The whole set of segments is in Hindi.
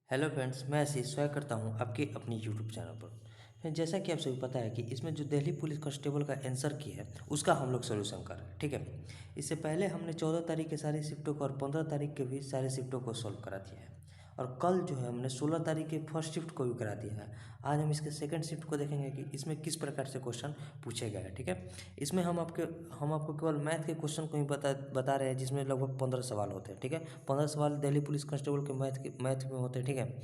हेलो फ्रेंड्स, मैं आशीष स्वागत करता हूं आपके अपनी यूट्यूब चैनल पर। जैसा कि आप सभी पता है कि इसमें जो दिल्ली पुलिस कांस्टेबल का आंसर की है उसका हम लोग सोल्यूशन कर रहे हैं। ठीक है, इससे पहले हमने 14 तारीख के सारी शिफ्टों को और 15 तारीख के भी सारे शिफ्टों को सॉल्व करा दिया है। और कल जो है हमने 16 तारीख के फर्स्ट शिफ्ट को भी करा दिया है। आज हम इसके सेकंड शिफ्ट को देखेंगे कि इसमें किस प्रकार से क्वेश्चन पूछे गए हैं। ठीक है, इसमें हम आपको केवल मैथ के क्वेश्चन को ही बता रहे हैं, जिसमें लगभग 15 सवाल होते हैं। ठीक है, 15 सवाल दिल्ली पुलिस कांस्टेबल के मैथ में होते हैं। ठीक है,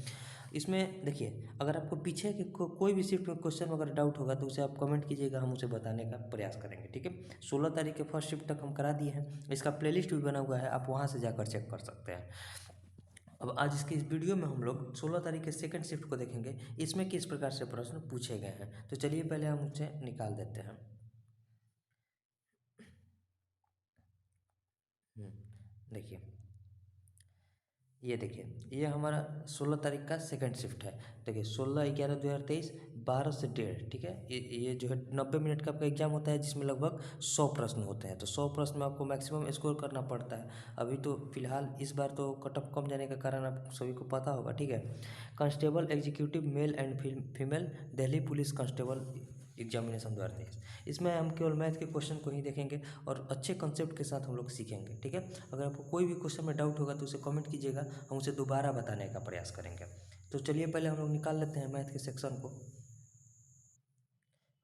इसमें देखिए, अगर आपको पीछे के कोई भी शिफ्ट में क्वेश्चन अगर डाउट होगा तो उसे आप कमेंट कीजिएगा, हम उसे बताने का प्रयास करेंगे। ठीक है, 16 तारीख के फर्स्ट शिफ्ट तक हम करा दिए हैं। इसका प्लेलिस्ट भी बना हुआ है, आप वहाँ से जाकर चेक कर सकते हैं। अब आज इसकी इस वीडियो में हम लोग 16 तारीख के सेकंड शिफ्ट को देखेंगे, इसमें किस प्रकार से प्रश्न पूछे गए हैं। तो चलिए पहले हम उसे निकाल देते हैं। देखिए, ये देखिए, ये हमारा 16 तारीख का सेकंड शिफ्ट है। देखिए, 16/11/2023, 12 से 1:30। ठीक है, ये जो है 90 मिनट का आपका एग्जाम होता है, जिसमें लगभग 100 प्रश्न होते हैं। तो 100 प्रश्न में आपको मैक्सिमम स्कोर करना पड़ता है। अभी तो फिलहाल इस बार तो कट ऑफ कम जाने का कारण आप सभी को पता होगा। ठीक है, constable executive male and female Delhi police constable examination 2023, इसमें हम केवल मैथ के क्वेश्चन को ही देखेंगे और अच्छे कंसेप्ट के साथ हम लोग सीखेंगे। ठीक है, अगर आपको कोई भी क्वेश्चन में डाउट होगा तो उसे कमेंट कीजिएगा, हम उसे दोबारा बताने का प्रयास करेंगे। तो चलिए पहले हम लोग निकाल लेते हैं मैथ के सेक्शन को।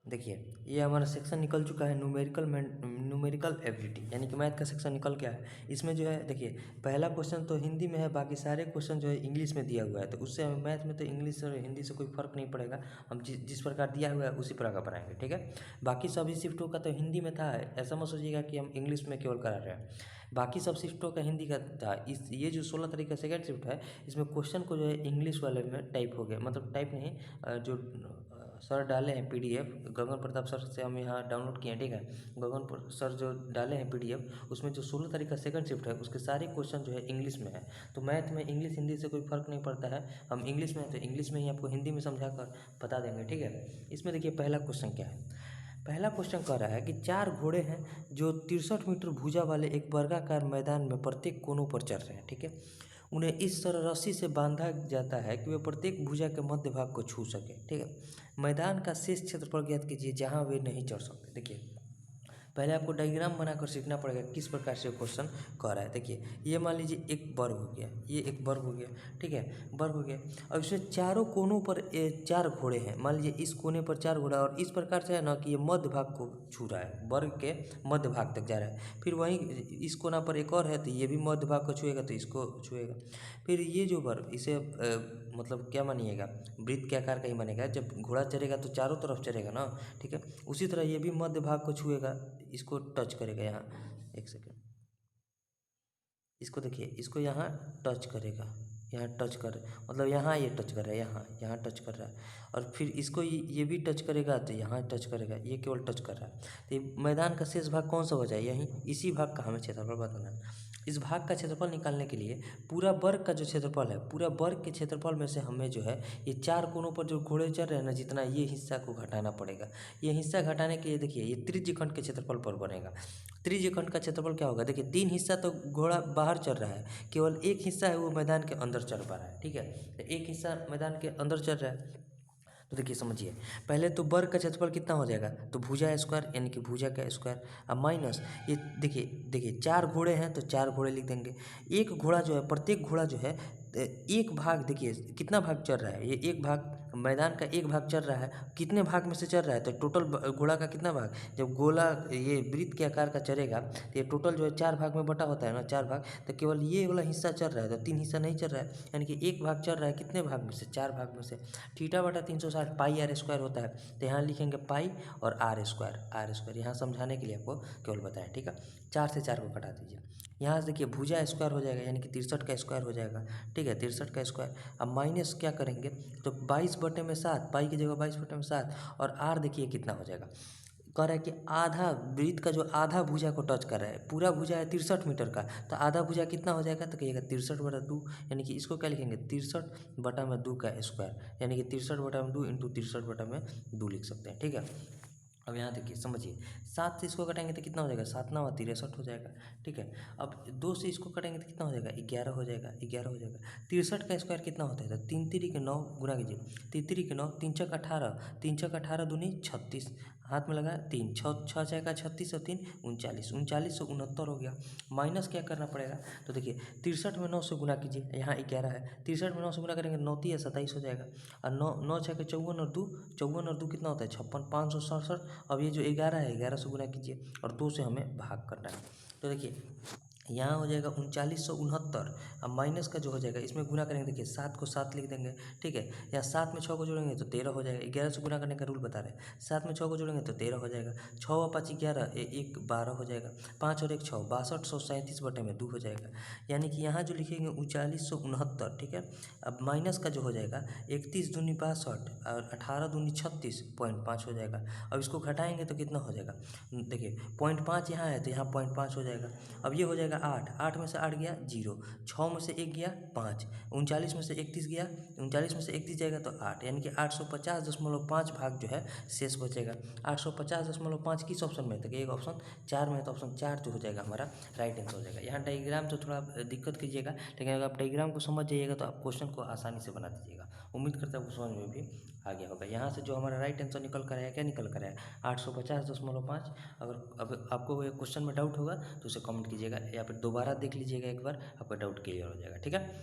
देखिए, ये हमारा सेक्शन निकल चुका है, न्यूमेरिकल एबिलिटी, यानी कि मैथ का सेक्शन निकल गया है। इसमें जो है देखिए, पहला क्वेश्चन तो हिंदी में है, बाकी सारे क्वेश्चन जो है इंग्लिश में दिया हुआ है। तो उससे हमें मैथ में तो इंग्लिश और हिंदी से कोई फर्क नहीं पड़ेगा, हम जिस प्रकार दिया हुआ है उसी प्रकार बनाएंगे। ठीक है, बाकी सभी शिफ्टों का तो हिंदी में था, ऐसा मत सोचिएगा कि हम इंग्लिश में केवल करा रहे हैं। बाकी सब शिफ्टों का हिंदी का था। ये जो 16 तारीख का सेकेंड शिफ्ट है, इसमें क्वेश्चन को जो है इंग्लिश वाले में टाइप हो गया, मतलब टाइप नहीं, जो सर डाले हैं PDF, गगन प्रताप सर से हम यहाँ डाउनलोड किए हैं। ठीक है, सर जो डाले हैं PDF, उसमें जो 16 तारीख का सेकंड शिफ्ट है उसके सारे क्वेश्चन जो है इंग्लिश में है। तो मैथ में इंग्लिश हिंदी से कोई फर्क नहीं पड़ता है, हम इंग्लिश में है तो इंग्लिश में ही आपको हिंदी में समझा कर बता देंगे। ठीक है, इसमें देखिए पहला क्वेश्चन क्या है। पहला क्वेश्चन कह रहा है कि 4 घोड़े हैं जो 63 मीटर भुजा वाले एक वर्गाकार मैदान में प्रत्येक कोनों पर चल रहे हैं। ठीक है, उन्हें इस तरह रस्सी से बांधा जाता है कि वे प्रत्येक भुजा के मध्य भाग को छू सके। ठीक है, मैदान का शेष क्षेत्रफल ज्ञात कीजिए जहां वे नहीं चढ़ सकते। देखिए, पहले आपको डायग्राम बनाकर सीखना पड़ेगा किस प्रकार से क्वेश्चन कह रहा है। देखिए, ये मान लीजिए एक वर्ग हो गया, ये एक वर्ग हो गया। ठीक है, वर्ग हो गया। अब इसमें चारों कोनों पर 4 घोड़े हैं। मान लीजिए इस कोने पर 4 घोड़ा, और इस प्रकार से है ना कि ये मध्य भाग को छू रहा है, वर्ग के मध्य भाग तक जा रहा है। फिर वहीं इस कोना पर एक और है, तो ये भी मध्य भाग को छुएगा, तो इसको छुएगा। फिर ये जो वर्ग, इसे मतलब क्या मानिएगा, वृत्त के आकार का ही मानेगा। जब घोड़ा चलेगा तो चारों तरफ चलेगा ना। ठीक है, उसी तरह ये भी मध्य भाग को छुएगा, इसको टच करेगा यहाँ। एक सेकेंड, इसको देखिए, इसको यहाँ टच करेगा, यहाँ टच कर, मतलब यहाँ ये टच कर रहा है, यहाँ टच कर रहा है। और फिर इसको ये भी टच करेगा, तो यहाँ टच करेगा, ये केवल टच कर रहा है। तो ये मैदान का शेष भाग कौन सा हो जाए, यहीं इसी भाग का हमें क्षेत्रफल बताना है। इस भाग का क्षेत्रफल निकालने के लिए पूरा वर्ग का जो क्षेत्रफल है, पूरा वर्ग के क्षेत्रफल में से हमें जो है ये 4 कोनों पर जो घोड़े चल रहे हैं ना, जितना ये हिस्सा को घटाना पड़ेगा। ये हिस्सा घटाने के लिए देखिए, ये त्रिज्यखंड के क्षेत्रफल पर बनेगा। त्रिज्यखंड का क्षेत्रफल क्या होगा, देखिए 3 हिस्सा तो घोड़ा बाहर चल रहा है, केवल एक हिस्सा है वो मैदान के अंदर चल पा रहा है। ठीक है, तो एक हिस्सा मैदान के अंदर चल रहा है। तो देखिए समझिए, पहले तो वर्ग का क्षेत्रफल कितना हो जाएगा, तो भुजा स्क्वायर, यानी कि भुजा का स्क्वायर, अब माइनस ये देखिए 4 घोड़े हैं तो 4 घोड़े लिख देंगे। एक घोड़ा जो है, प्रत्येक घोड़ा जो है एक भाग, देखिए कितना भाग चल रहा है, ये एक भाग, मैदान का एक भाग चल रहा है, कितने भाग में से चल रहा है, तो टोटल घोड़ा का कितना भाग, जब गोला ये वृत्त के आकार का चलेगा तो ये टोटल जो है 4 भाग में बटा होता है ना, 4 भाग। तो केवल ये वाला हिस्सा चल रहा है, तो 3 हिस्सा नहीं चल रहा है, यानी कि एक भाग चल रहा है, कितने भाग में से, 4 भाग में से। थीटा बटा 360 पाई आर स्क्वायर होता है, तो यहाँ लिखेंगे पाई और आर स्क्वायर यहाँ समझाने के लिए आपको केवल बताया। ठीक है, 4 से 4 को कटा दीजिए, यहाँ से देखिए भुजा स्क्वायर हो जाएगा, यानी कि 63 का स्क्वायर हो जाएगा। ठीक है, 63 का स्क्वायर। अब माइनस क्या करेंगे, तो 22/7, पाई की जगह 22/7, और आर देखिए कितना हो जाएगा, कह रहा है कि आधा वृत्त का जो आधा भुजा को टच कर रहा है, पूरा भुजा है 63 मीटर का, तो आधा भुजा कितना हो जाएगा, तो कहिएगा 63/2, यानी कि इसको क्या लिखेंगे, 63/2 का स्क्वायर, यानी कि 63/2 इंटू 63/2 लिख सकते हैं। ठीक है, अब यहाँ देखिए समझिए, 7 से इसको कटेंगे तो कितना हो जाएगा, 7 9 63 हो जाएगा। ठीक है, अब 2 से इसको कटेंगे तो कितना हो जाएगा, 11 हो जाएगा, 11 हो जाएगा। 63 का स्क्वायर कितना होता है, तो 3 3 के 9 गुना कीजिए, 3 3 के 9, 3 छक 18, 3 छक 18 दूनी 36, हाथ में लगा 3, 6 6 छः का 36 और 3 39, 3969 हो गया। माइनस क्या करना पड़ेगा, तो देखिए 63 में 9 से गुना कीजिए, यहाँ 11 है, 63 में 9 से गुना करेंगे 9 3 27 हो जाएगा, और 9 9 छः के 54 और 2 कितना होता है 56, 567। अब ये जो 11 है 11 से गुना कीजिए और 2 से हमें भाग करना है। तो देखिए यहाँ हो जाएगा 3969, अब माइनस का जो हो जाएगा इसमें गुना करेंगे, देखिए 7 को 7 लिख देंगे। ठीक है, या 7 में 6 को जोड़ेंगे तो 13 हो जाएगा, 11 से गुना करने का रूल बता रहे हैं, 7 में 6 को जोड़ेंगे तो 13 हो जाएगा, 6 व 5 11, 1 12 हो जाएगा, 5 और 1 6, 6237 बटे में 2 हो जाएगा। यानी कि यहाँ जो लिखेंगे 3969। ठीक है, अब माइनस का जो हो जाएगा 31 दूनी 62 और 18 दूनी 36.5 हो जाएगा। अब इसको घटाएंगे तो कितना हो जाएगा, देखिए 0.5 यहाँ है तो यहाँ 0.5 हो जाएगा। अब ये हो जाएगा 8, 8 में से 8 गया 0, 6 में से 1 गया 5, 39 में से 31 गया, 39 में से 31 जाएगा तो 8, यानी कि 850.5 भाग जो है शेष बचेगा। 850.5 किस ऑप्शन में, तो एक ऑप्शन 4 में है, तो ऑप्शन 4 जो हो जाएगा हमारा राइट आंसर हो जाएगा। यहाँ डायग्राम तो थोड़ा दिक्कत कीजिएगा, लेकिन अगर आप डायग्राम को समझ जाइएगा तो आप क्वेश्चन को आसानी से बना दीजिएगा। उम्मीद करता हूँ समझ में भी आ गया होगा। यहाँ से जो हमारा राइट आंसर निकल कर आया, क्या निकल कर आया 850.5। अगर अब आपको कोई क्वेश्चन में डाउट होगा तो उसे कमेंट कीजिएगा या फिर दोबारा देख लीजिएगा एक बार, आपका डाउट क्लियर हो जाएगा। ठीक है,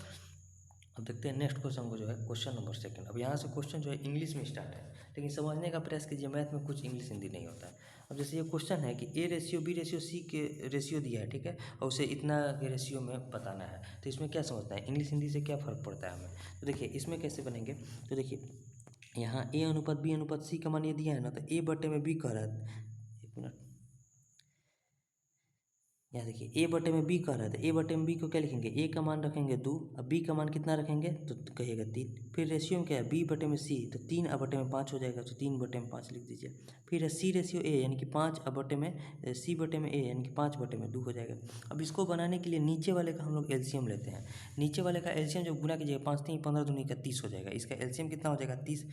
अब देखते हैं नेक्स्ट क्वेश्चन को जो है क्वेश्चन नंबर 2। अब यहाँ से क्वेश्चन जो है इंग्लिश में स्टार्ट है, लेकिन समझने का प्रयास कीजिए, मैथ में कुछ इंग्लिश हिंदी नहीं होता है। अब जैसे ये क्वेश्चन है कि A ratio B ratio C के रेशियो दिया है, ठीक है, और उसे इतना के रेशियो में बताना है, तो इसमें क्या समझना है, इंग्लिश हिंदी से क्या फ़र्क पड़ता है हमें। तो देखिए इसमें कैसे बनेंगे, तो देखिए यहाँ A अनुपात B अनुपात C का मान ये दिया है ना, तो A बटे में B कह रहा है, एक मिनट, यहाँ देखिए ए बटे में बी कह रहा था, ए बटे में बी को क्या लिखेंगे, ए का मान रखेंगे 2, अब बी का मान कितना रखेंगे तो कहिएगा 3। फिर रेशियो में क्या है, बी बटे में सी, तो 3 बटे में 5 हो जाएगा, तो 3 बटे में 5 लिख दीजिए। फिर है सी रेशियो ए, यानी कि 5 बटे में सी बटे में ए, यानी कि 5 बटे में 2 हो जाएगा। अब इसको बनाने के लिए नीचे वाले का हम लोग एलसीएम लेते हैं, नीचे वाले का एलसीएम जो गुना कीजिएगा 5 3 15 दूनी 31 हो जाएगा, इसका एलसीएम कितना हो जाएगा 30।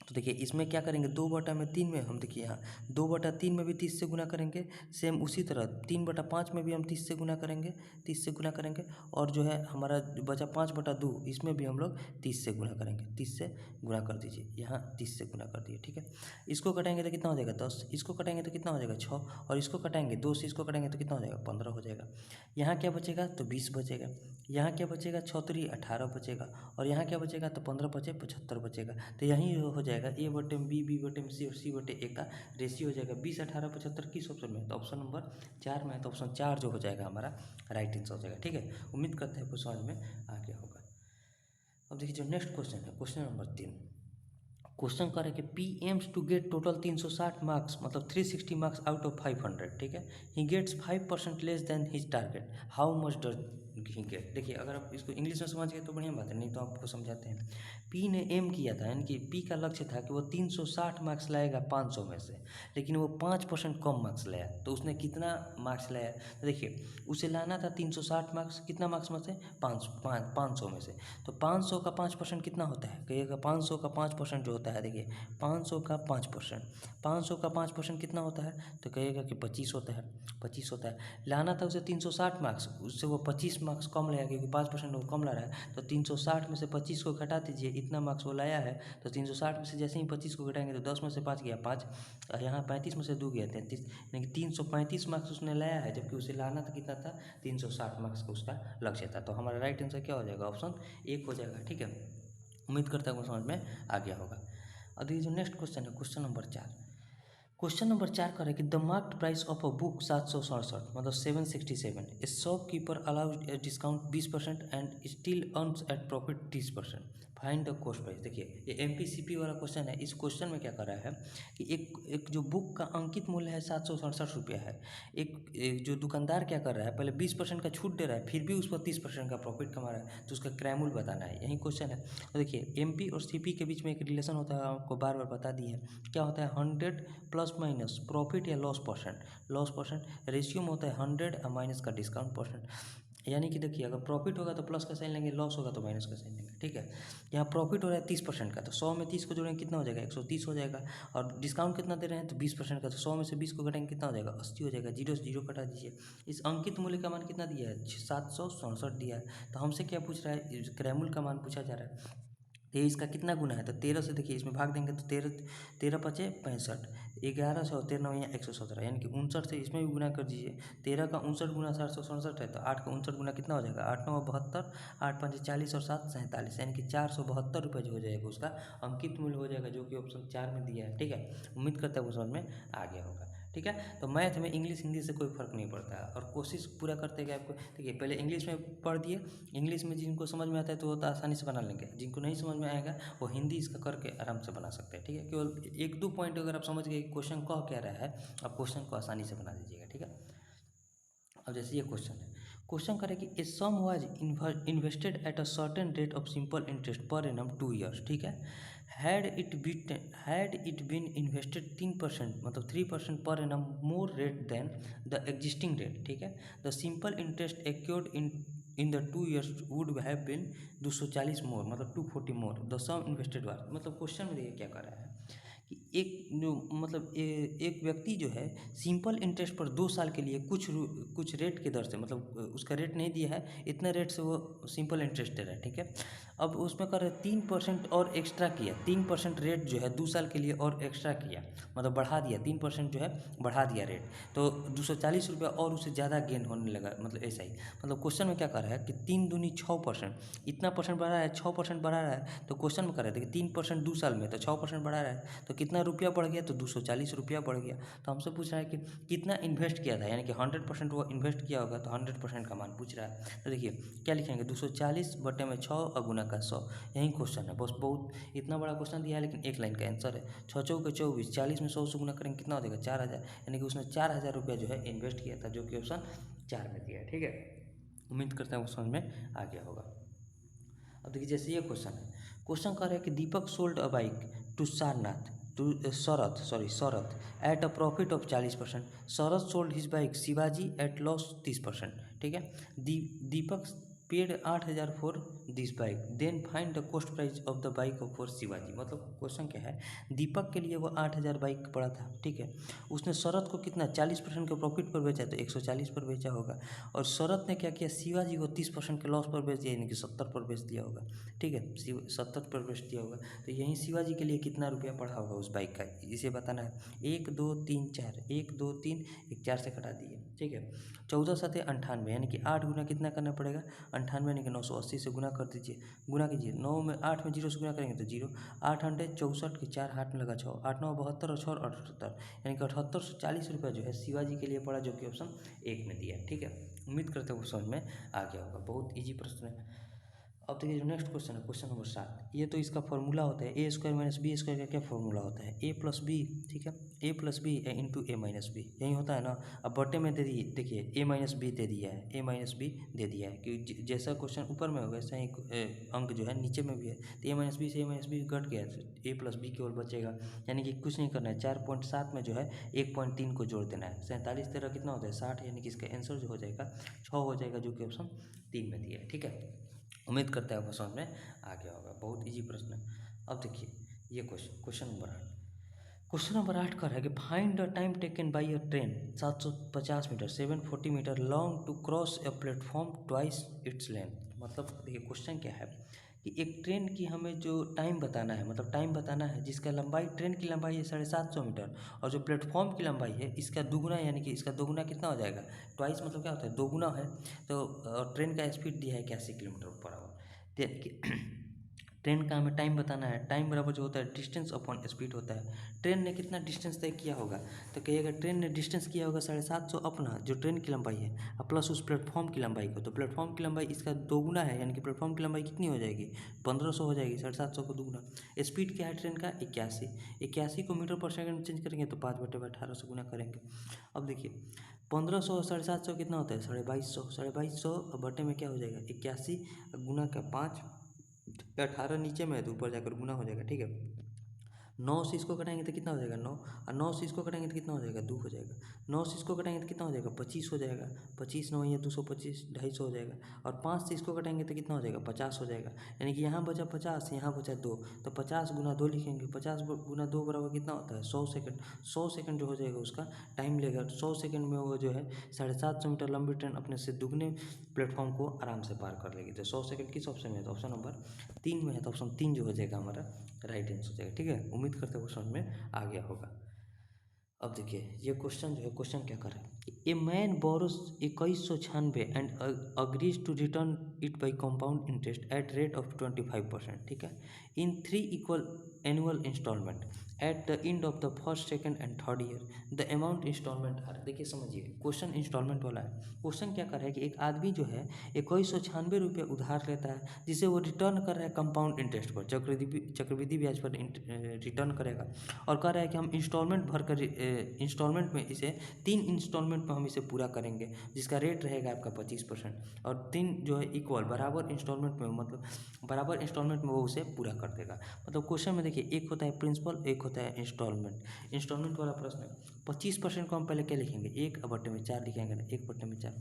तो देखिए इसमें क्या करेंगे, 2/3 में हम देखिए यहाँ 2/3 में भी 30 से गुना करेंगे, सेम उसी तरह 3/5 में भी हम 30 से गुना करेंगे, 30 से गुना करेंगे, और जो है हमारा बचा 5/2 इसमें भी हम लोग 30 से गुना करेंगे, 30 से गुना कर दीजिए, यहाँ 30 से गुना कर दिए। ठीक है, इसको कटाएंगे तो कितना हो जाएगा 10, इसको कटाएंगे तो कितना हो जाएगा 6, और इसको कटाएंगे 2 से इसको कटाएंगे तो कितना हो जाएगा 15 हो जाएगा। यहाँ क्या बचेगा, तो 20 बचेगा, यहाँ क्या बचेगा 6 3 18 बचेगा, और यहाँ क्या बचेगा, तो 15 बचे 75 बचेगा। तो यही हो जाएगा ए बटे में बी बटे में सी और सी बटे ए का रेशियो हो जाएगा 20 18 75 किस ऑप्शन में, तो ऑप्शन नंबर 4 में है, तो ऑप्शन 4 जो हो जाएगा हमारा राइट आंसर हो जाएगा। ठीक है, उम्मीद करते हैं आपको समझ में आ गया होगा। अब देखिए जो नेक्स्ट क्वेश्चन है, क्वेश्चन नंबर 3, क्वेश्चन कर रहे कि P aims to get total 360 marks, मतलब 360 मार्क्स आउट ऑफ 500। ठीक है, he gets 5% less than his target, how much does he get. देखिए अगर आप इसको इंग्लिश में समझ गए तो बढ़िया बात है, नहीं तो आपको समझाते हैं। पी ने एम किया था, यानी कि पी का लक्ष्य था कि वो 360 मार्क्स लाएगा 500 में से, लेकिन वो 5% कम मार्क्स लाया, तो उसने कितना मार्क्स लाया, तो देखिए उसे लाना था 360 मार्क्स, कितना मार्क्स में से 500 में से, तो 500 का 5% कितना होता है, कहिएगा 500 का 5% जो होता है, देखिए 500 का 5%, 500 का 5% कितना होता है, तो कहिएगा कि 25 होता है, 25 होता है। लाना था उसे 360 मार्क्स, उससे वो 25 मार्क्स कम लाया, क्योंकि 5% वो कम ला रहा है, तो 360 में से 25 को घटा दीजिए, इतना मार्क्स वो लाया है, तो 360 में से जैसे ही 25 को घटाएंगे तो 10 में से 5 गया 5, और यहाँ 35 में से 2 गया 33, यानी कि 335 मार्क्स उसने लाया है, जबकि उसे लाना था कितना था 360 मार्क्स का उसका लक्ष्य था। तो हमारा राइट आंसर क्या हो जाएगा, ऑप्शन 1 हो जाएगा। ठीक है, उम्मीद करता हूँ समझ में आ गया होगा। अब देखिए जो नेक्स्ट क्वेश्चन है, क्वेश्चन नंबर 4, क्वेश्चन नंबर 4 कर रहा है कि the marked price of a book 767, मतलब 767, a shopkeeper allowed a discount 20% and still earns at profit 30%, find the cost price. देखिए ये MPCP वाला क्वेश्चन है। इस क्वेश्चन में क्या कर रहा है कि एक जो बुक का अंकित मूल्य है 767 रुपया है, एक जो दुकानदार क्या कर रहा है, पहले 20% का छूट दे रहा है, फिर भी उस पर 30% का प्रॉफिट कमा रहा है, तो उसका क्रय मूल्य बताना है, यही क्वेश्चन है। तो देखिए MP और CP के बीच में एक रिलेशन होता है, आपको बार बार बता दिए हैं, क्या होता है 100 प्लस माइनस प्रॉफिट या लॉस परसेंट, रेशियो में होता है 100 और माइनस का डिस्काउंट परसेंट। यानी कि देखिए अगर प्रॉफिट होगा तो प्लस का साइन लेंगे, लॉस होगा तो माइनस का साइन लेंगे, ठीक है। यहाँ प्रॉफिट हो रहा है 30% का, तो 100 में 30 को जोड़ेंगे कितना हो जाएगा, 130 हो जाएगा। और डिस्काउंट कितना दे रहे हैं, तो 20% का, तो 100 में से 20 को घटाएंगे कितना हो जाएगा, 80 हो जाएगा। जीरो से जीरो कटा दीजिए। इस अंकित मूल्य का मान कितना दिया है, 767 दिया है। तो हमसे क्या पूछ रहा है, क्रयमूल्य का मान पूछा जा रहा है। तो इसका कितना गुना है, तो 13 से देखिए इसमें भाग देंगे तो 13 13 पचे 65, 1100 13 या 117, यानी कि 59 से इसमें भी गुना कर दीजिए। 13 का 59 गुना 767 है, तो 8 का 59 गुना कितना हो जाएगा, 8 9 72, 8 5 40 और 7 47, यानी कि 472 रुपये जो हो जाएगा उसका अंकित मूल्य हो जाएगा, जो कि ऑप्शन 4 में दिया है, ठीक है। उम्मीद करता है वो समझ में आ गया होगा, ठीक है। तो मैथ में इंग्लिश हिंदी से कोई फर्क नहीं पड़ता है, और कोशिश पूरा करते हैं कि आपको देखिए पहले इंग्लिश में पढ़ दिए, इंग्लिश में जिनको समझ में आता है तो वो तो आसानी से बना लेंगे, जिनको नहीं समझ में आएगा वो हिंदी इसका करके आराम से बना सकते हैं, ठीक है। केवल एक दो पॉइंट अगर आप समझ गए क्वेश्चन कह क्या रहा है, आप क्वेश्चन को आसानी से बना दीजिएगा, ठीक है। अब जैसे ये क्वेश्चन है, क्वेश्चन करें कि a sum was invested at a certain rate of simple interest per annum 2 years, ठीक है। हैड इट बीन इन्वेस्टेड 3%, मतलब 3% per annum more rate than the existing rate, ठीक है। The simple interest accrued in the 2 years would have been 240 more, मतलब 240 more the sum invested was. मतलब क्वेश्चन में देखिए क्या कर रहा है कि एक जो मतलब एक व्यक्ति जो है सिंपल इंटरेस्ट पर 2 साल के लिए कुछ रेट के दर से, मतलब उसका रेट नहीं दिया है, इतना रेट से वो सिंपल इंटरेस्ट दे रहा है, ठीक है। अब उसमें कर 3% और एक्स्ट्रा किया, 3% रेट जो है 2 साल के लिए और एक्स्ट्रा किया, मतलब बढ़ा दिया, 3% जो है बढ़ा दिया रेट, तो 240 रुपया और उससे ज़्यादा गेन होने लगा, मतलब ऐसा ही। मतलब क्वेश्चन में क्या कर रहा है कि 3 दूनी 6%, इतना परसेंट बढ़ा रहा है, 6% बढ़ा रहा है, तो क्वेश्चन में कर रहे थे कि 3% 2 साल में, तो 6% बढ़ा रहा है, तो कितना रुपया बढ़ गया, तो 240 रुपया बढ़ गया। तो हमसे पूछ रहा है कि कितना इन्वेस्ट किया था, यानी कि 100% वो इन्वेस्ट किया होगा, तो 100% का मान पूछ रहा है। तो देखिए क्या लिखेंगे, 240 बटे में 6 और गुना का 100, यही क्वेश्चन है। बस बहुत इतना बड़ा क्वेश्चन दिया है, लेकिन एक लाइन का आंसर है। 6 चौके 24, 40 में 100 से गुना करेंगे कितना हो जाएगा, 4000, यानी कि उसने 4000 रुपया जो है इन्वेस्ट किया था, जो कि ऑप्शन 4 में दिया है, ठीक है। उम्मीद करता हूँ समझ में आ गया होगा। अब देखिए जैसे ये क्वेश्चन है, क्वेश्चन कर रहा है कि Deepak sold a bike to Sarnath to Sharat at a profit of 40%, Sharat sold his bike Shivaji at loss 30%, ठीक है। Deepak paid 8000 for this bike, then find the cost price of the bike for Shivaji. मतलब क्वेश्चन क्या है, दीपक के लिए वो 8000 बाइक पड़ा था, ठीक है। उसने शरत को कितना 40% के प्रॉफिट पर बेचा, तो 140 पर बेचा होगा। और शरत ने क्या किया, शिवाजी को 30% के लॉस पर बेच दिया, यानी कि 70 पर बेच दिया होगा, ठीक है। 70 पर बेच दिया होगा, तो यहीं शिवाजी के लिए कितना रुपया पड़ा होगा उस बाइक का, इसे बताना है। 1 2 3 4, 1 2 3, एक 4 से कटा दिए, ठीक है। 14 7 98, यानी कि 8 गुना कितना करना पड़ेगा, 98, यानी कि 980 से गुना कर दीजिए, गुना कीजिए। 9 में 8 में 0 से गुना करेंगे तो 0, 8 अंडे 64 के 4 हाथ में लगा 6, 8 9 72 और 6 78, यानी कि 7840 रुपया जो है शिवाजी के लिए पड़ा, जो कि ऑप्शन 1 में दिया है, ठीक है। उम्मीद करते हैं वो समझ में आ गया होगा, बहुत ईजी प्रश्न है। अब देखिए जो नेक्स्ट क्वेश्चन है, क्वेश्चन नंबर 7, ये तो इसका फॉर्मूला होता है ए स्क्वायर माइनस बी स्क्वायर का क्या फॉर्मूला होता है, ए प्लस बी, ठीक है। ए प्लस बी इंटू ए माइनस बी, यही होता है ना। अब बटे में दे दिए, देखिए ए माइनस बी दे दिया है, ए माइनस बी दे दिया है, कि जैसा क्वेश्चन ऊपर में होगा वैसा ही अंक जो है नीचे में भी है, तो ए माइनस बी से ए माइनस बी घट गया, तो ए प्लस बी केवल बचेगा, यानी कि कुछ नहीं करना है। 4.7 में जो है 1.3 को जोड़ देना है, 47 13 कितना होता है 60, यानी कि इसका आंसर जो हो जाएगा 6 हो जाएगा, जो कि ऑप्शन 3 में दिया है, ठीक है। उम्मीद करते हैं आपको समझ में आ गया होगा, बहुत इजी प्रश्न है। अब देखिए ये क्वेश्चन नंबर 8, क्वेश्चन नंबर 8 का है कि find the time taken by a train 750 metre 740 metre long to cross a platform twice its length. मतलब देखिए क्वेश्चन क्या है कि एक ट्रेन की हमें जो टाइम बताना है, मतलब टाइम बताना है जिसका लंबाई, ट्रेन की लंबाई है 750 मीटर, और जो प्लेटफॉर्म की लंबाई है इसका दोगुना, यानी कि इसका दोगुना कितना हो जाएगा, ट्वाइस मतलब क्या होता है, दोगुना है। तो ट्रेन का स्पीड दिया है 81 किलोमीटर पर आवर। ट्रेन का हमें टाइम बताना है, टाइम बराबर जो होता है डिस्टेंस अपॉन स्पीड होता है। ट्रेन ने कितना डिस्टेंस तय किया होगा, तो कहिएगा ट्रेन ने डिस्टेंस किया होगा 750 अपना, जो ट्रेन की लंबाई है, और प्लस उस प्लेटफॉर्म की लंबाई को, तो प्लेटफॉर्म की लंबाई इसका दोगुना है, यानी कि प्लेटफॉर्म की लंबाई कितनी हो जाएगी, 1500 हो जाएगी, 750 को दोगुना। स्पीड क्या है ट्रेन का, 81, 81 को मीटर पर सेकंड चेंज करेंगे तो 5/18 से गुना करेंगे। अब देखिए 1500 750 कितना होता है 2250, 2250 बटे में क्या हो जाएगा 81, गुना का 5, 18 नीचे में है तो ऊपर जाकर गुना हो जाएगा, ठीक है। 9 से इसको घटाएंगे तो कितना हो जाएगा 9, और 9 से इसको घटाएंगे तो कितना हो जाएगा 2 हो जाएगा। 9 से इसको घटाएंगे तो कितना हो जाएगा 25 हो जाएगा। 25 9 या 225 250 हो जाएगा। और 5 से इसको घटाएंगे तो कितना हो जाएगा 50 हो जाएगा। यानी कि यहाँ बचा 50, यहाँ बचा 2, तो 50 गुना 2 लिखेंगे। 50 गुना 2 बराबर कितना होता है 100 सेकंड। 100 सेकंड जो हो जाएगा उसका टाइम लेगा। 100 सेकंड में वो जो है 750 मीटर लंबी ट्रेन अपने से दुगने प्लेटफॉर्म को आराम से पार कर लेगी। तो 100 सेकंड किस ऑप्शन में है, तो ऑप्शन नंबर 3 में है। तो ऑप्शन 3 जो हो जाएगा हमारा राइट आंसर हो जाएगा। ठीक है, उम्मीद करते हैं क्वेश्चन में आ गया होगा। अब देखिए ये क्वेश्चन जो है, क्वेश्चन क्या कर रहा है, a man borrows 2196 and agrees to return it by compound interest at rate of 25%। ठीक है, in 3 equal annual instalment at the end of the first second and third year the amount instalment are. देखिए समझिए, क्वेश्चन इंस्टॉलमेंट वाला है। क्वेश्चन क्या कर रहा है कि एक आदमी जो है 2196 रुपये उधार लेता है, जिसे वो रिटर्न कर रहा है कंपाउंड इंटरेस्ट पर, चक्रवृद्धि ब्याज पर रिटर्न करेगा। और कह रहा है कि हम इंस्टॉलमेंट भर कर इंस्टॉलमेंट में इसे 3 इंस्टॉलमेंट में हम इसे पूरा करेंगे, जिसका रेट रहेगा आपका 25%। और 3 जो है इक्वल बराबर इंस्टॉलमेंट में, मतलब बराबर इंस्टॉलमेंट में वो उसे पूरा कर देगा। मतलब क्वेश्चन में देखिए, एक होता है प्रिंसिपल, एक होता है इंस्टॉलमेंट। इंस्टॉलमेंट वाला प्रश्न है, 25% को हम पहले क्या लिखेंगे, 1/4 लिखेंगे ना, 1/4।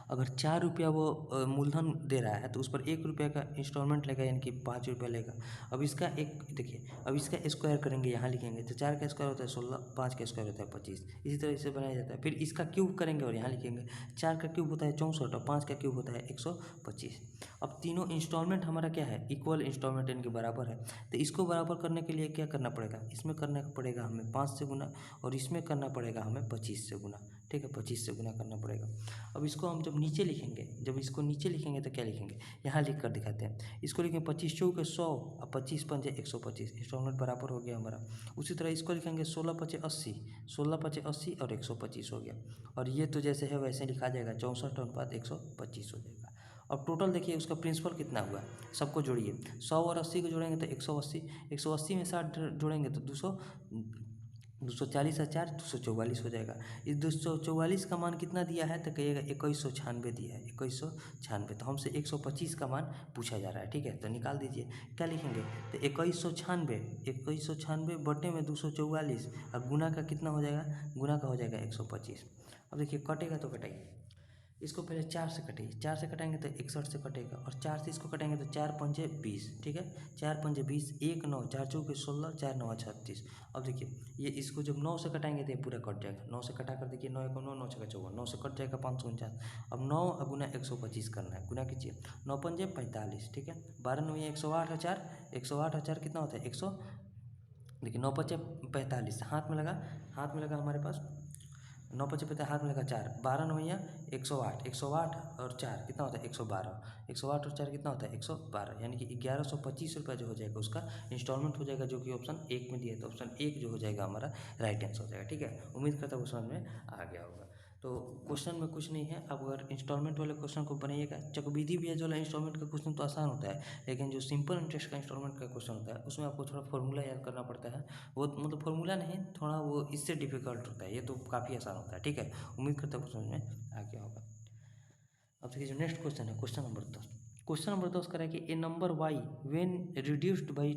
अगर 4 रुपया वो मूलधन दे रहा है तो उस पर 1 रुपये का इंस्टॉलमेंट लेगा, यानी कि 5 रुपया लेगा। अब इसका एक देखिए, अब इसका स्क्वायर करेंगे, यहाँ लिखेंगे तो 4 का स्क्वायर होता है 16, 5 का स्क्वायर होता है 25। इसी तरह इसे बनाया जाता है। फिर इसका क्यूब करेंगे और यहाँ लिखेंगे, 4 का क्यूब होता है 64 और 5 का क्यूब होता है 125। अब तीनों इंस्टॉलमेंट हमारा क्या है, इक्वल इंस्टॉलमेंट, इनके बराबर है। तो इसको बराबर करने के लिए क्या करना पड़ेगा, इसमें करना पड़ेगा हमें 5 से गुना, और इसमें करना पड़ेगा हमें 25 से गुना। ठीक है, 25 से गुना करना पड़ेगा। अब इसको हम जब नीचे लिखेंगे, जब इसको नीचे लिखेंगे तो क्या लिखेंगे, यहाँ लिख कर दिखाते हैं। इसको लिखेंगे 25 चौके 100 और 25 पंजे 125, इंस्टॉलमेंट बराबर हो गया हमारा। उसी तरह इसको लिखेंगे 16 पचे 80, 16 पचे 80 और 125 हो गया। और ये तो जैसे है वैसे लिखा जाएगा, 64/125 हो जाएगा। अब टोटल देखिए उसका प्रिंसिपल कितना हुआ, सबको जोड़िए। 100 और 80 को जोड़ेंगे तो 180, 180 में 60 जोड़ेंगे तो 240 और 4 244 हो जाएगा। इस 244 का मान कितना दिया है, तो कहिएगा 2196 दिया है, 2196। तो हमसे 125 का मान पूछा जा रहा है। ठीक है, तो निकाल दीजिए, क्या लिखेंगे, तो 2196 बटे में 244 और गुना का कितना हो जाएगा, गुना का हो जाएगा 125। अब देखिए कटेगा तो कटाइए, इसको पहले 4 से कटिए, 4 से कटाएंगे तो 61 से कटेगा, और 4 से इसको कटाएंगे तो 4 पंजे 20। ठीक है, 4 पंजे 20, 1 9, 4 चौके 16, 4 9 36। अब देखिए ये इसको जब 9 से कटाएंगे तो ये पूरा कट जाएगा। 9 से कटा कर देखिए, 9 1 9, 9 6 54, 9 से कट जाएगा 549। अब 9 गुना 125 करना है, गुना कीजिए, 9 पंजे 45। ठीक है, 12 9 108 और 4, 108 और 4 कितना होता है 100। देखिए 9 पचे 45, हाथ में लगा हमारे पास 9 पचे 50, हाथ में लगा 4, 12 9 108, 108 और 4 कितना होता है 112, 108 और 4 कितना होता है 112, यानी कि 1125 रुपये जो हो जाएगा उसका इंस्टॉलमेंट हो जाएगा, जो कि ऑप्शन 1 में दिया है। तो ऑप्शन 1 जो हो जाएगा हमारा राइट आंसर हो जाएगा। ठीक है, उम्मीद करता हूँ समझ में आ गया होगा। तो क्वेश्चन में कुछ नहीं है। अब अगर इंस्टॉलमेंट वाले क्वेश्चन को बनाइएगा, चक्रवृद्धि ब्याज वाला इंस्टॉलमेंट का क्वेश्चन तो आसान होता है, लेकिन जो सिंपल इंटरेस्ट का इंस्टॉलमेंट का क्वेश्चन होता है उसमें आपको थोड़ा फॉर्मूला याद करना पड़ता है। वो मतलब फॉर्मूला नहीं, थोड़ा वो इससे डिफिकल्ट होता है, ये तो काफ़ी आसान होता है। ठीक है, उम्मीद करता हूँ समझ में आ गया होगा। अब देखिए जो नेक्स्ट क्वेश्चन है, क्वेश्चन नंबर 10। क्वेश्चन नंबर 10 कह रहा है कि a number Y when reduced by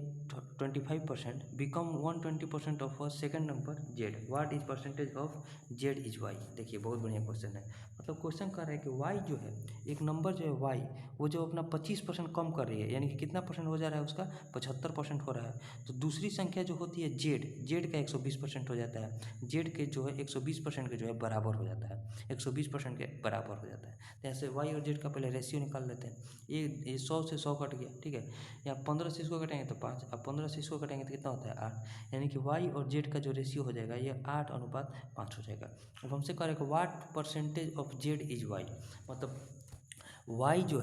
25% become 120% of a second number Z, what is percentage of Z is Y. देखिए बहुत बढ़िया क्वेश्चन है। मतलब क्वेश्चन कह रहा है कि वाई जो है, एक नंबर जो है वाई, वो जो अपना 25% कम कर रही है, यानी कि कितना परसेंट हो जा रहा है उसका 75% हो रहा है। तो दूसरी संख्या जो होती है जेड, जेड का 120% हो जाता है, जेड के जो है 120% के जो है बराबर हो जाता है, 120% के बराबर हो जाता है। तो ऐसे वाई और जेड का पहले रेशियो निकाल लेते हैं। ये 100 से 100 कट गया। ठीक है, यहाँ 15 से इसको कटेंगे तो 5, अब 15 से इसको कटेंगे तो कितना होता है 8, यानी कि वाई और जेड का जो रेशियो हो जाएगा ये 8:5 हो जाएगा। अब हमसे कह रहे हैं what percentage of Z is Y, मतलब वाई जो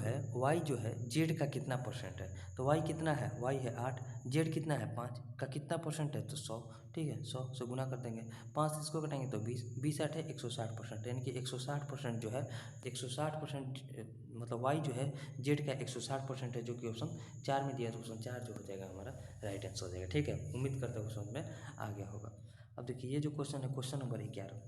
है जेड का कितना परसेंट है। तो वाई कितना है, वाई है 8, जेड कितना है 5 का कितना परसेंट है, तो 100। ठीक है, 100 से गुना कर देंगे, 5 से इसको कटेंगे तो 20, 20 8 है 160%, यानी कि 160% जो है 160%, मतलब वाई जो है जेड का 160% है, जो कि ऑप्शन 4 में दिया है। तो ऑप्शन 4 जो हो जाएगा हमारा राइट आंसर हो जाएगा। ठीक है, उम्मीद करता हूँ समझ में आ गया होगा। अब देखिए ये जो क्वेश्चन है, क्वेश्चन नंबर 11।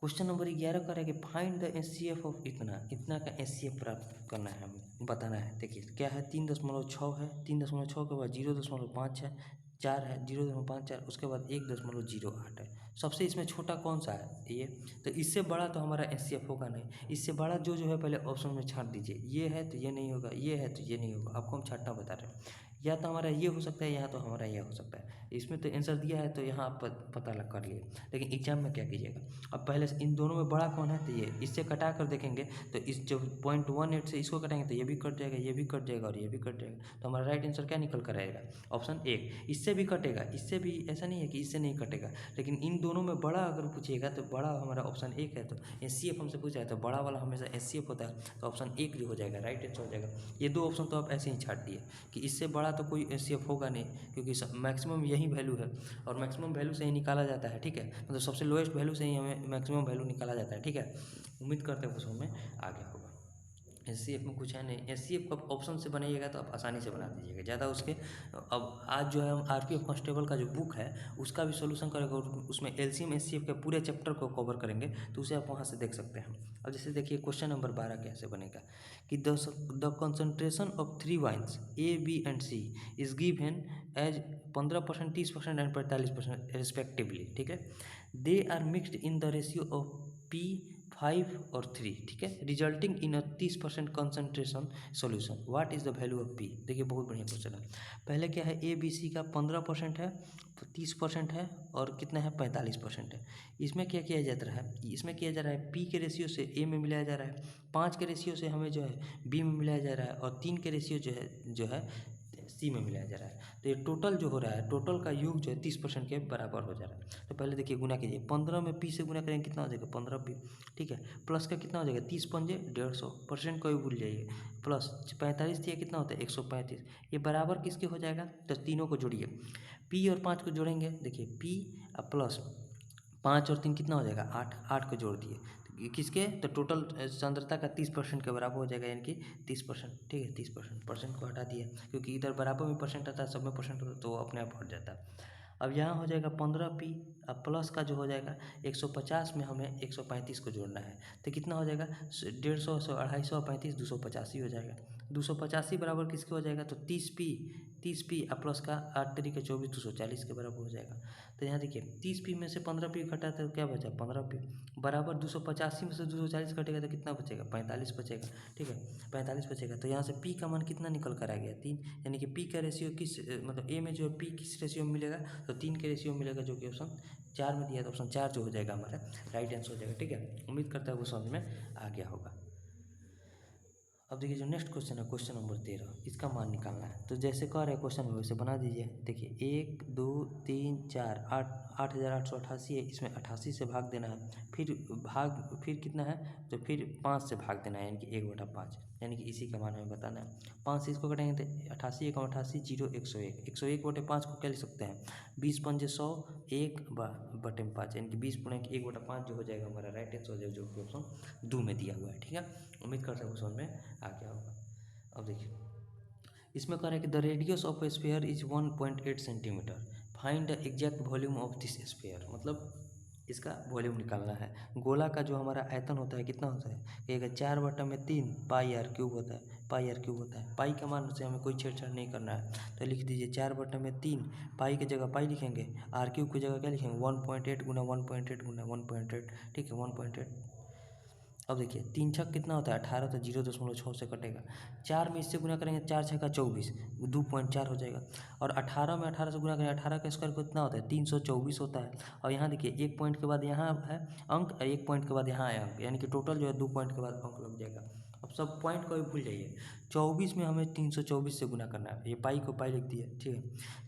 क्वेश्चन नंबर 11 का है कि फाइंड द एचसीएफ ऑफ इतना, इतना का एचसीएफ प्राप्त करना है, हमें बताना है। देखिए क्या है, 3.6 है, 3.6 के बाद 0.5 है, 4 है, 0.54, उसके बाद 1.08 है। सबसे इसमें छोटा कौन सा है ये, तो इससे बड़ा तो हमारा एचसीएफ होगा नहीं। इससे बड़ा जो है पहले ऑप्शन में छांट दीजिए, ये है तो ये नहीं होगा, ये है तो ये नहीं होगा, आपको हम छांटना बता रहे हैं। या तो हमारा ये हो सकता है, या तो हमारा ये हो सकता है। इसमें तो आंसर दिया है तो यहाँ आप पता लग कर लिए, लेकिन एग्जाम में क्या कीजिएगा, अब पहले से इन दोनों में बड़ा कौन है तो ये, इससे कटा कर देखेंगे तो इस जो 0.18 से इसको कटाएंगे तो ये भी कट जाएगा, ये भी कट जाएगा और ये भी कट जाएगा, तो हमारा राइट आंसर क्या निकल कर आएगा, ऑप्शन 1। इससे भी कटेगा, इससे भी, ऐसा नहीं है कि इससे नहीं कटेगा, लेकिन इन दोनों में बड़ा अगर पूछिएगा तो बड़ा हमारा ऑप्शन 1 है। तो एचसीएफ हमसे पूछा है तो बड़ा वाला हमेशा एचसीएफ होता है, तो ऑप्शन 1 जो हो जाएगा राइट आंसर हो जाएगा। ये दो ऑप्शन तो आप ऐसे ही छाट दिए कि इससे बड़ा तो कोई एचसीएफ होगा नहीं, क्योंकि मैक्सिमम यही वैल्यू है और मैक्सिमम वैल्यू से ही निकाला जाता है, ठीक है, मतलब सबसे लोएस्ट वैल्यू से ही हमें मैक्सिमम वैल्यू निकाला जाता है, ठीक है। उम्मीद करते हैं क्वेश्चन में आ गया होगा। एचसीएफ में कुछ है नहीं, एचसीएफ को ऑप्शन से बनाइएगा तो आप आसानी से बना दीजिएगा ज़्यादा उसके। अब आज जो है हम आरपीएफ कांस्टेबल का जो बुक है उसका भी सोल्यूशन करेंगे और उसमें एलसीएम एचसीएफ के पूरे चैप्टर को कवर करेंगे, तो उसे आप वहाँ से देख सकते हैं। अब जैसे देखिए क्वेश्चन नंबर 12 कैसे बनेगा कि the concentration of 3 wines A B and C is given as 15%, 30% and 45% respectively, ठीक है। They are mixed in the ratio of P 5 और 3, ठीक है, resulting in a 30% concentration solution, what is the value of P. देखिए बहुत बढ़िया क्वेश्चन है। पहले क्या है, ए बी सी का 15% है, 30% है और कितना है 45% है। इसमें क्या किया जाता है, इसमें किया जा रहा है पी के रेशियो से ए में मिलाया जा रहा है, 5 के रेशियो से हमें जो है बी में मिलाया जा रहा है और 3 के रेशियो जो है सी में मिलाया जा रहा है। तो ये टोटल जो हो रहा है, टोटल का योग जो है 30% के बराबर हो जा रहा है। तो पहले देखिए गुना कीजिए, 15 में पी से गुना करेंगे कितना हो जाएगा 15 पी, ठीक है, प्लस का कितना हो जाएगा 30 पंजे 150, परसेंट को भी भूल जाइए, प्लस 45 दिया कितना होता है 135, ये बराबर किसके हो जाएगा, तो तीनों को जोड़िए, पी और 5 को जोड़ेंगे, देखिए पी प्लस 5 और 3 कितना हो जाएगा 8, 8 को जोड़ दिए किसके, तो टोटल सांद्रता का 30% के बराबर हो जाएगा, यानी कि 30%, ठीक है 30%, परसेंट को हटा दिए क्योंकि इधर बराबर में परसेंट आता है, सब में परसेंट होता है तो अपने आप हट जाता है। अब यहाँ हो जाएगा 15 पी, अब प्लस का जो हो जाएगा 150 में हमें 135 को जोड़ना है, तो कितना हो जाएगा 150, 250, 35, 285 हो जाएगा। 285 बराबर किसके हो जाएगा, तो 30 पी प्लस का 8 तरीके 24, 240 के बराबर हो जाएगा। तो यहाँ देखिए 30 पी में से 15 पी घटा तो क्या बचा 15 पी, बराबर 285 में से 240 घटेगा तो कितना बचेगा 45 बचेगा, ठीक है 45 बचेगा। तो यहाँ से पी का मान कितना निकल कर आ गया 3, यानी कि पी का रेशियो किस, मतलब ए में जो है पी किस रेशियो में मिलेगा, तो 3 के रेशियो में मिलेगा, जो कि ऑप्शन 4 में दिया है, तो ऑप्शन 4 जो हो जाएगा हमारा राइट आंसर हो जाएगा, ठीक है। उम्मीद करता है वो समझ में आ गया होगा। अब देखिए जो नेक्स्ट क्वेश्चन है, क्वेश्चन नंबर 13, इसका मान निकालना है। तो जैसे कह रहे हैं क्वेश्चन में वैसे बना दीजिए। देखिए 1 2 3 4 8, 8888 है, इसमें 88 से भाग देना है, फिर कितना है, तो फिर 5 से भाग देना है, यानी कि 1/5, यानी कि इसी का मान हमें बताना है। 5 से इसको कटेंगे तो 88 1 88 0 101, 101/5 को क्या लिख सकते हैं 20 पंजे 100, 1/5, यानी कि 20/1/5 जो हो जाएगा हमारा राइट आंसर हो जाएगा, जो कि ऑप्शन 2 में दिया हुआ है, ठीक है। उम्मीद करता हूँ समझ में आ गया होगा। अब देखिए इसमें कह रहा है कि the radius of A sphere is 1.8 centimetre, find the exact volume of this sphere, मतलब इसका वॉल्यूम निकालना है। गोला का जो हमारा आयतन होता है कितना होता है, कहेगा 4/3 पाई आर क्यूब होता है, पाई आर क्यूब होता है। पाई का मान से हमें कोई छेड़छाड़ नहीं करना है, तो लिख दीजिए 4/3, पाई की जगह पाई लिखेंगे, आर क्यूब की जगह क्या लिखेंगे 1.8 गुना 1.8 गुना 1.8, ठीक है 1.8। अब देखिए 3 छक कितना होता है 18, तो 0.6 से कटेगा। 4 में इससे गुना करेंगे 4 छक्का 24, 2.4 हो जाएगा। और 18 में 18 से गुना करेंगे, 18 का स्क्वायर कितना होता है 324 होता है। और यहाँ देखिए 1 पॉइंट के बाद यहाँ है अंक, 1 पॉइंट के बाद यहाँ है अंक, यानी कि टोटल जो है 2 पॉइंट के बाद अंक लग जाएगा। अब सब पॉइंट को भी भूल जाइए, 24 में हमें 324 से गुना करना है, ये पाई को पाई लिख दिया, ठीक है।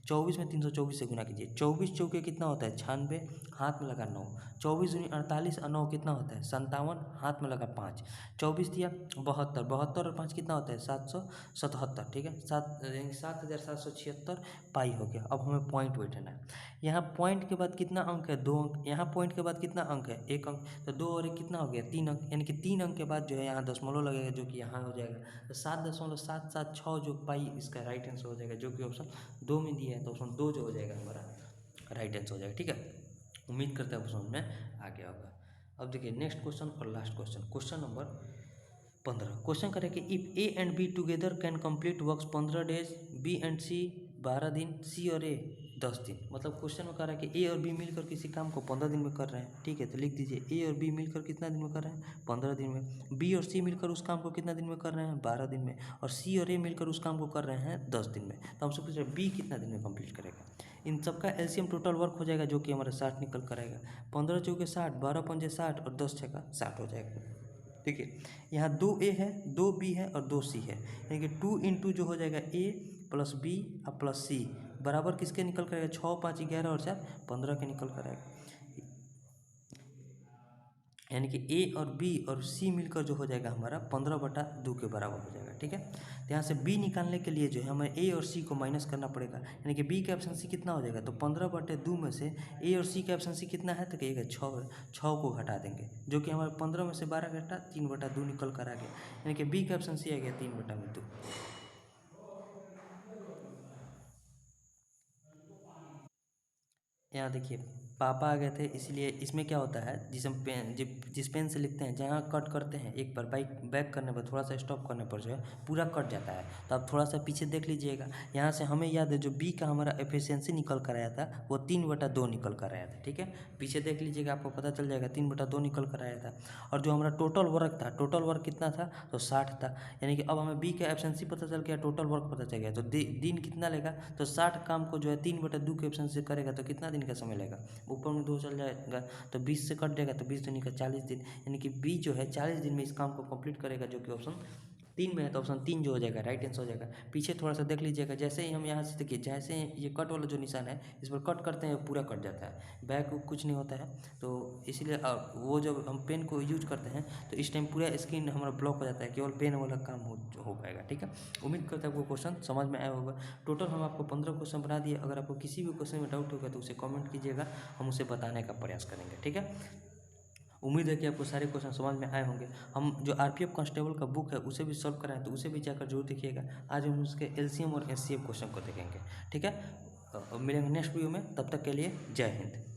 24 में 324 से गुना कीजिए, 24 चौके कितना होता है 96, हाथ में लगा 9, 24 दूनी 48 और 9 कितना होता है 57, हाथ में लगा 5, 24 दिया 72, 72 और 5 कितना होता है 777, ठीक है 7776 पाई हो गया। अब हमें पॉइंट बैठाना है, यहाँ पॉइंट के बाद कितना अंक है 2 अंक, यहाँ पॉइंट के बाद कितना अंक है 1 अंक, तो 2 और 1 कितना हो गया 3 अंक, यानी कि 3 अंक के बाद जो है यहाँ दशमलव लगेगा, जो कि यहाँ हो जाएगा, तो 7.776 जो पाई इसका राइट आंसर हो जाएगा, जो कि ऑप्शन 2 में दिया है, तो ऑप्शन 2 जो हो जाएगा हमारा राइट आंसर हो जाएगा, ठीक है। उम्मीद करते हैं समझ में आ गया होगा। अब देखिए नेक्स्ट क्वेश्चन और last question, question number 15। Question करें कि if A and B together can complete works 15 days, B and C 12 दिन, सी और ए 10 दिन, मतलब क्वेश्चन में कह रहा है कि ए और बी मिलकर किसी काम को 15 दिन में कर रहे हैं, ठीक है। तो लिख दीजिए ए और बी मिलकर कितना दिन में कर रहे हैं, 15 दिन में। बी और सी मिलकर उस काम को कितना दिन में कर रहे हैं, 12 दिन में। और सी और ए मिलकर उस काम को कर रहे हैं 10 दिन में। तो हमसे पूछ रहे हैं बी कितना दिन में कंप्लीट करेगा। इन सबका एलसीएम टोटल वर्क हो जाएगा, जो कि हमारा 60 निकल कर आएगा। 15 चौके 60, 12 पंजे 60 और 10 छक्का 60 हो जाएगा। ठीक है, यहाँ 2 ए है, 2 बी है और 2 सी है, यानी कि 2 इंटू जो हो जाएगा ए प्लस बी और प्लस सी बराबर किसके निकल कर आएगा, 6 5 11 और 4 15 के निकल कर आएगा। यानी कि ए और बी और सी मिलकर जो हो जाएगा हमारा 15/2 के बराबर हो जाएगा। ठीक है, तो यहाँ से बी निकालने के लिए जो है हमें ए और सी को माइनस करना पड़ेगा, यानी कि बी का एफिशिएंसी कितना हो जाएगा, तो 15/2 में से ए और सी का एफिशिएंसी कितना है, तो कहिएगा 6 को घटा देंगे, जो कि हमारे 15 में से 12 घटा 3/2 निकल कर आ गया, यानी कि बी का एफिशिएंसी आ गया 3/2। यहाँ देखिए पापा आ गए थे, इसलिए इसमें क्या होता है, जिस पेन से लिखते हैं, जहाँ कट करते हैं एक बार बैक करने पर, थोड़ा सा स्टॉप करने पर जो है पूरा कट जाता है। तो आप थोड़ा सा पीछे देख लीजिएगा, यहाँ से हमें याद है जो बी का हमारा एफिशिएंसी निकल कर आया था वो 3/2 निकल कर आया था। ठीक है, पीछे देख लीजिएगा, आपको पता चल जाएगा 3/2 निकल कर आया था। और जो हमारा टोटल वर्क था, टोटल वर्क कितना था, तो 60 था। यानी कि अब हमें बी का एफिशिएंसी पता चल गया, टोटल वर्क पता चल गया, तो दिन कितना लेगा, तो 60 काम को जो है 3/2 के एफिशिएंसी करेगा तो कितना दिन का समय लेगा, ऊपर में 2 चल जाएगा तो 20 से कट जाएगा, तो 20 दूनी का 40 दिन, यानी कि बी जो है 40 दिन में इस काम को कंप्लीट करेगा, जो कि ऑप्शन 3 में है। तो ऑप्शन 3 जो हो जाएगा राइट आंसर हो जाएगा। पीछे थोड़ा सा देख लीजिएगा, जैसे ही हम यहाँ से देखिए, जैसे ये कट वाला जो निशान है इस पर कट करते हैं पूरा कट जाता है, बैक कुछ नहीं होता है। तो इसीलिए वो जब हम पेन को यूज करते हैं तो इस टाइम पूरा स्क्रीन हमारा ब्लॉक हो जाता है, केवल पेन वाला काम हो पाएगा। ठीक है, उम्मीद करता है आपको क्वेश्चन समझ में आया होगा। टोटल हम आपको 15 क्वेश्चन बना दिए। अगर आपको किसी भी क्वेश्चन में डाउट होगा तो उसे कमेंट कीजिएगा, हम उसे बताने का प्रयास करेंगे। ठीक है, उम्मीद है कि आपको सारे क्वेश्चन समझ में आए होंगे। हम जो आरपीएफ कांस्टेबल का बुक है उसे भी सॉल्व कराएं, तो उसे भी जाकर जरूर देखिएगा। आज हम उसके एलसीएम और एचसीएफ क्वेश्चन को देखेंगे। ठीक है, मिलेंगे नेक्स्ट वीडियो में, तब तक के लिए जय हिंद।